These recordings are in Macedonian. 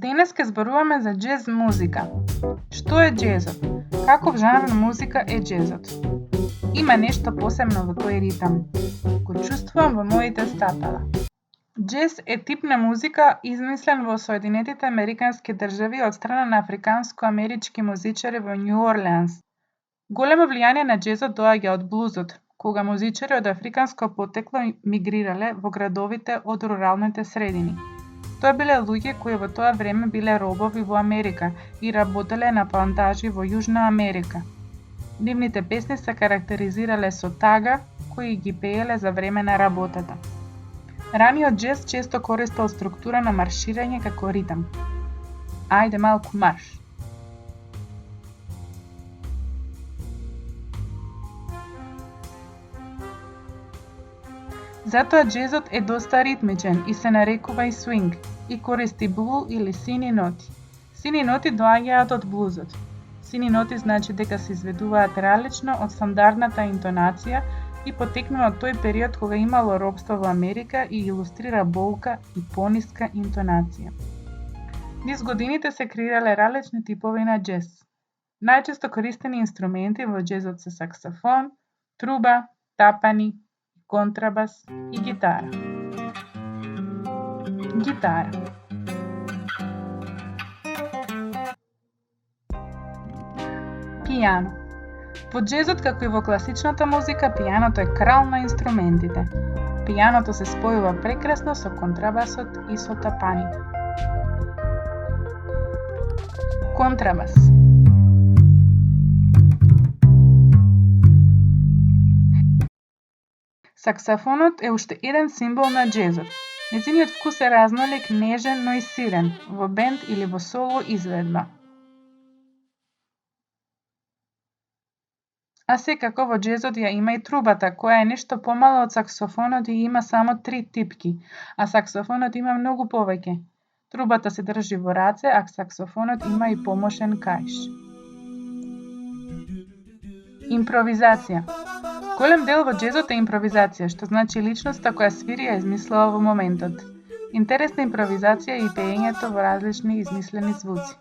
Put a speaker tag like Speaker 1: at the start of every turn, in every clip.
Speaker 1: Денес ќе зборуваме за џез музика. Што е џезот? Каков жанр музика е џезот? Има нешто посебно во тој ритам. Го чувствувам во моите стапала. Џез е тип на музика измислен во Соединетите Американски држави од страна на африканско-амерички музичари во Њу Орлеанс. Големо влијание на џезот доаѓа од блузот, кога музичари од африканско потекло мигрирале во градовите од руралните средини. Тоа биле луѓе кои во тоа време биле робови во Америка и работеле на плантажи во Јужна Америка. Нивните песни се карактеризирале со тага кои ги пееле за време на работата. Раниот џез често користел структура на марширање како ритам. Ајде малку марш. Затоа џезот е доста ритмичен и се нарекува и свинг, и користи блу или сини ноти. Сини ноти доаѓаат од блузот. Сини ноти значи дека се изведуваат различно од стандардната интонација и потекнува од тој период кога имало робство во Америка и илустрира болка и пониска интонација. Низ годините се креирале различни типови на џез. Најчесто користени инструменти во џезот се саксофон, труба, тапани, контрабас и гитара. Гитара. Пијано. Во џезот, како и во класичната музика, пијаното е крал на инструментите. Пијаното се спојува прекрасно со контрабасот и со тапаните. Контрабас. Саксофонот е уште еден символ на џезот. Нејзиниот вкус е разнолик, нежен, но и силен, во бенд или во соло изведба. А секако во џезот ја има и трубата, која е нешто помала од саксофонот и има само 3 типки, а саксофонот има многу повеќе. Трубата се држи во раце, а саксофонот има и помошен кајш. Импровизација. Голем дел во џезот е импровизација, што значи личноста која свири ја измислила во моментот. Интересна импровизација е и пеењето во различни измислени звуци.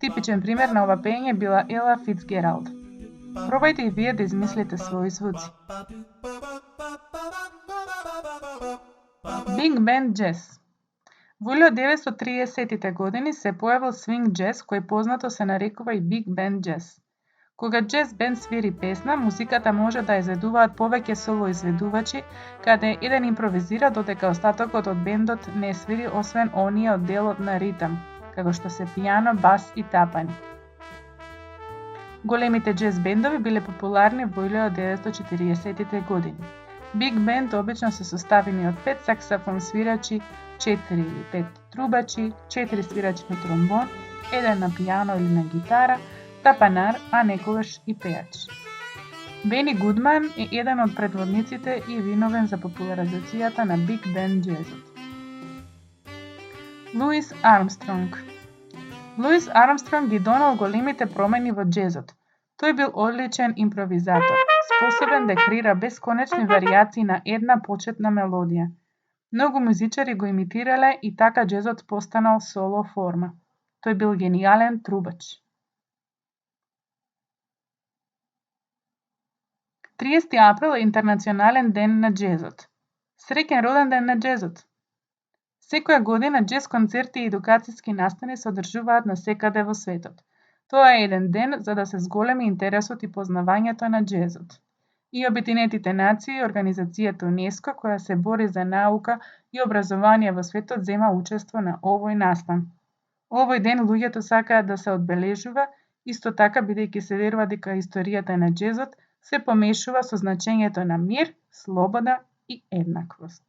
Speaker 1: Типичен пример на ова пеење била Ела Фицгералд. Пробајте и вие да измислите своји звуци. Биг бенд џез. Во 1930-тите години се појавил свинг џез, кој познато се нарекува и биг бенд џез. Кога џез бенд свири песна, музиката може да изведуваат повеќе соло изведувачи, каде еден импровизира додека остатокот од бендот не свири освен оние од делот на ритам, како што се пијано, бас и тапани. Големите џез бендови биле популарни во 1940-тите години. Биг бенд обично се составени од 5 саксофон свирачи, 4 или 5 трубачи, 4 свирачи на тромбон, 1 на пијано или на гитара, тапанар, а некогаш и пејач. Бени Гудман е еден од предводниците и виновен за популаризацијата на биг бенд џезот. Луис Армстронг. Луис Армстронг ги донел големите промени во џезот. Тој бил одличен импровизатор, способен да креира бесконечни варијации на една почетна мелодија. Многу музичари го имитирале и така џезот постанал соло форма. Тој бил генијален трубач. 30 април е интернационален ден на џезот. Среќен роден ден на џезот! Секоја година џез концерти и едукацијски настани се одржуваат насекаде во светот. Тоа е еден ден за да се зголеми интересот и познавањето на џезот. И Обединетите нации и организацијата УНЕСКО, која се бори за наука и образование во светот, зема учество на овој настан. Овој ден луѓето сакаат да се одбележува, исто така бидејќи се верува дека историјата на џезот се помешува со значењето на мир, слобода и еднаквост.